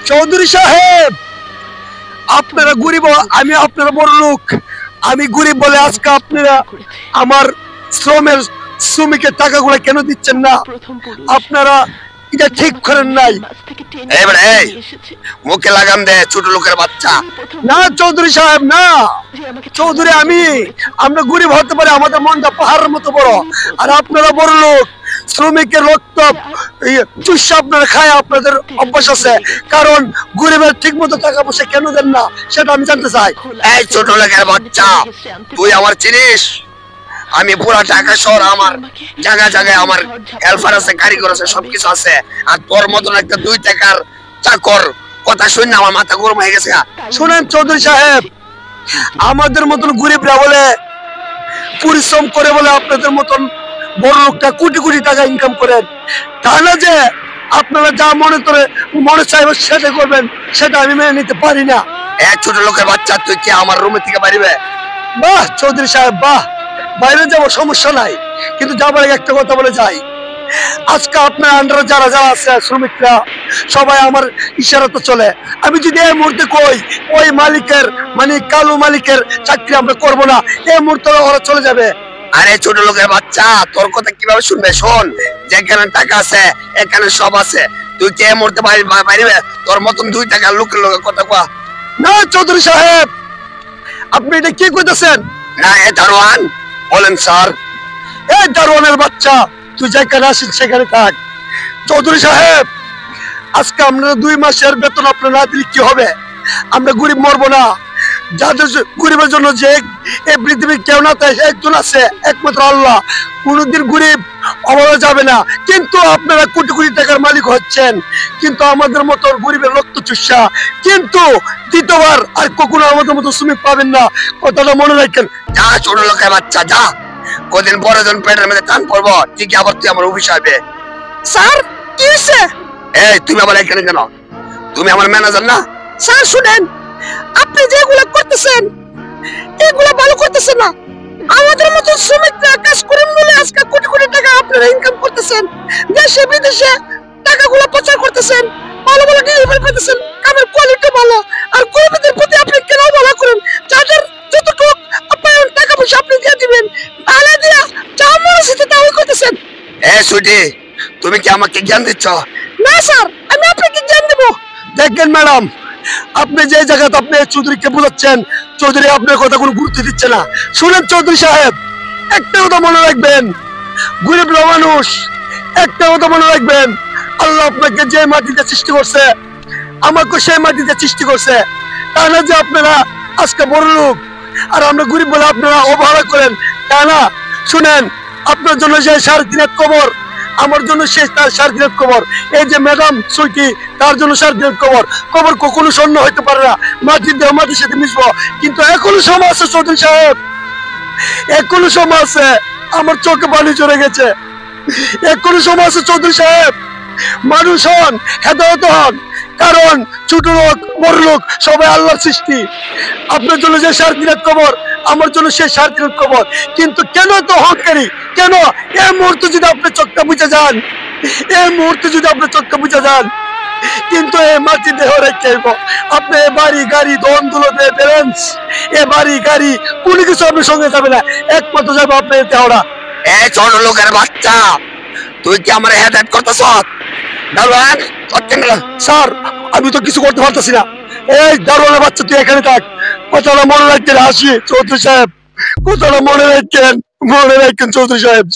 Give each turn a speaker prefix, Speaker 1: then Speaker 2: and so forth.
Speaker 1: চৌধুরী সাহেব, আপনারা গরিব, আমি আপনারা বড় লোক। আমি গরিব বলে আজকে আপনারা আমার শ্রমিকের টাকাগুলো কেন দিচ্ছেন না? আপনারা এটা ঠিক করেন নাই।
Speaker 2: মুখে লাগাম দে ছোট লোকের বাচ্চা।
Speaker 1: না চৌধুরী সাহেব, না চৌধুরী, আমরা গরিব হতে পারি, আমাদের মনটা পাহাড়ের মতো বড়, আর আপনারা বড় লোক। শ্রমিকের রক্ত চুষে আপনারা খায়, আপনাদের অভ্যাস আছে। কারণ গরিবের ঠিক মতো টাকা পয়সা কেন দেন না সেটা আমি জানতে চাই।
Speaker 2: এই ছোট লোকের বাচ্চা, তুই আমার চিনিস? আমি পুরা ঢাকা শহর, আমার জায়গা জায়গায় আমার হেল্পার আছে, কারিগর আছে, সবকিছু আছে। আর তোর মতন একটা 2 টাকার চাকর কথা শুনে আমার মাথা গরম হয়ে গেছে।
Speaker 1: শুনেন চৌধুরী সাহেব, আমাদের মতন গরিবরা বলে পরিশ্রম করে বলে আপনাদের মতন বড় লোকটা কোটি কোটি টাকা ইনকাম করেন, তা না যে আপনারা যা মনে চাইবে সেটা করবেন, সেটা আমি মেনে নিতে পারি না।
Speaker 2: এক ছোট লোকের বাচ্চা, তুই কি আমার রুমে থেকে বাড়িবে?
Speaker 1: বাহ চৌধুরী সাহেব, বাহ, বাইরে যাবো সমস্যা নাই, কিন্তু যাবার আগে একটা কথা বলে যাই। আজকে আপনার আন্ডারে যারা যারা আছে শ্রমিকরা সবাই আমার ইশারাতে চলে। আমি যদি এই মুহূর্তে কই ওই মালিকের মানে কালু মালিকের চাকরি আমরা করব না, এই মুহূর্তে ওরা চলে যাবে।
Speaker 2: আরে ছোট লোকের বাচ্চা, তোর কথা কিভাবে শুনবে? শোন, যেখানে টাকা আছে এখানে সব আছে। তুই কে মরতে পারিবে? তোর মতন 2 টাকার লোকের লোকের কথা কয়া।
Speaker 1: না চৌধুরী সাহেব, আপনি এটা কি কইতেছেন?
Speaker 2: না এ দারোয়ান। বলেন স্যার।
Speaker 1: এই দারোয়ানের বাচ্চা, তুই যেখানে আসিস সেখানে থাক। চৌধুরী সাহেব, আজকে আমরা 2 মাসের বেতন আপনার না দিলে কি হবে? আমরা গরিব মরবো না। যাদের গরিবের জন্য যে এই পৃথিবীর কেউ না, তাই একজন আছে, একমাত্র আল্লাহ। কোনোদিন গরিব অভাবে যাবে না। কিন্তু আপনারা কোটি কোটি টাকার মালিক হচ্ছেন, কিন্তু আমাদের মতো গরিবের রক্ত চুষা। কিন্তু দ্বিতীয়বার আর কখনো আমাদের মতো শ্রমিক পাবেন না, কথাটা মনে রাখেন।
Speaker 2: যা ছোট লোকের বাচ্চা, যা। কদিন পরে যখন পেটের মধ্যে টান পড়বো, ঠিক আবার তুই আমার অফিসে আসবে।
Speaker 1: স্যার কি হয়েছে?
Speaker 2: এই তুমি আবার এখানে কেন? তুমি আমার ম্যানেজার না?
Speaker 1: স্যার শুনেন, আপনি যেগুলো করতেছেন এগুলো ভালো করতেছেন না। আমাদের মতো শ্রমিকরা কাজ করেন বলে আজকে কোটি কোটি টাকা আপনারা ইনকাম করতেছেন, দেশে বিদেশে টাকাগুলো প্রচার করতেছেন, ভালো ভালো ডেলিভারি করতেছেন, কামের কোয়ালিটি ভালো। আর গরিবদের প্রতি আপনি কেন ভালো করেন? যাদের যতটুকু আপনার টাকা পয়সা আপনি দিয়ে দিবেন, তাহলে দিয়া যা মনে সেটা তাই করতেছেন।
Speaker 2: এ সুটি, তুমি কি আমাকে জ্ঞান দিচ্ছ?
Speaker 1: না স্যার, আমি আপনাকে জ্ঞান দেব। দেখেন ম্যাডাম, আপনি যে জায়গাতে আপনি চৌধুরীকে বোঝাচ্ছেন, চৌধুরী আপনার কথা কোনো গুরুত্ব দিচ্ছে না। শুনেন চৌধুরী সাহেব, একটা কথা মনে রাখবেন, গরিব মানুষ, একটা কথা মনে রাখবেন, আল্লাহ আপনাকে যে মাটিতে সৃষ্টি করছে আমাকে সেই মাটিতে সৃষ্টি করছে। তা না যে আপনারা আজকে বড় লোক আর আমরা গরিব বলে আপনারা অবহেলা করেন, তা না। শুনেন, আপনার জন্য যে 3.5 কবর, আমার জন্য শেষ তার 3.5 কবর। এই যে ম্যাডাম সুইটি, তার জন্য 3.5 কবর। কবর কখনো স্বর্ণ হইতে পারে না, মাটির দেহ মাটির সাথে মিশবো। কিন্তু এখনো সময় আছে চৌধুরী সাহেব, এখনো সময় আছে। আমার চোখে পানি চলে গেছে। এখনো সময় আছে চৌধুরী সাহেব, মানুষ হন, হেদায়েত হন। কারণ ছোট লোক বড় লোক সবাই আল্লাহর সৃষ্টি। আপনার জন্য যে 3.5 কবর, আমার জন্য সে 3.5 কবর। কিন্তু কেন তো অহংকারী? কেন এই মুহূর্তে যদি আপনি চোখটা বুঝে যান, এই মুহূর্তে যদি আপনি চোখটা বুঝে যান, কিন্তু এই মাটি দেহ রেখে আপনি বাড়ি গাড়ি ধন দৌলতে ব্যালেন্স, এ বাড়ি গাড়ি কোনো কিছু আপনার সঙ্গে যাবে না, একমাত্র যাবে আপনার দেহটা।
Speaker 2: এই ছোট লোকের বাচ্চা, তুই কি আমার হেডায়েট করতেছ? দারোয়ান,
Speaker 1: স্যার আমি তো কিছু করতে পারতেছি না। এই দারোয়ানের বাচ্চা, তুই এখানে থাক। কথাটা মনে রাখতেন, আসি চৌধুরী সাহেব, কথাটা মনে রাখতেন চৌধুরী সাহেব।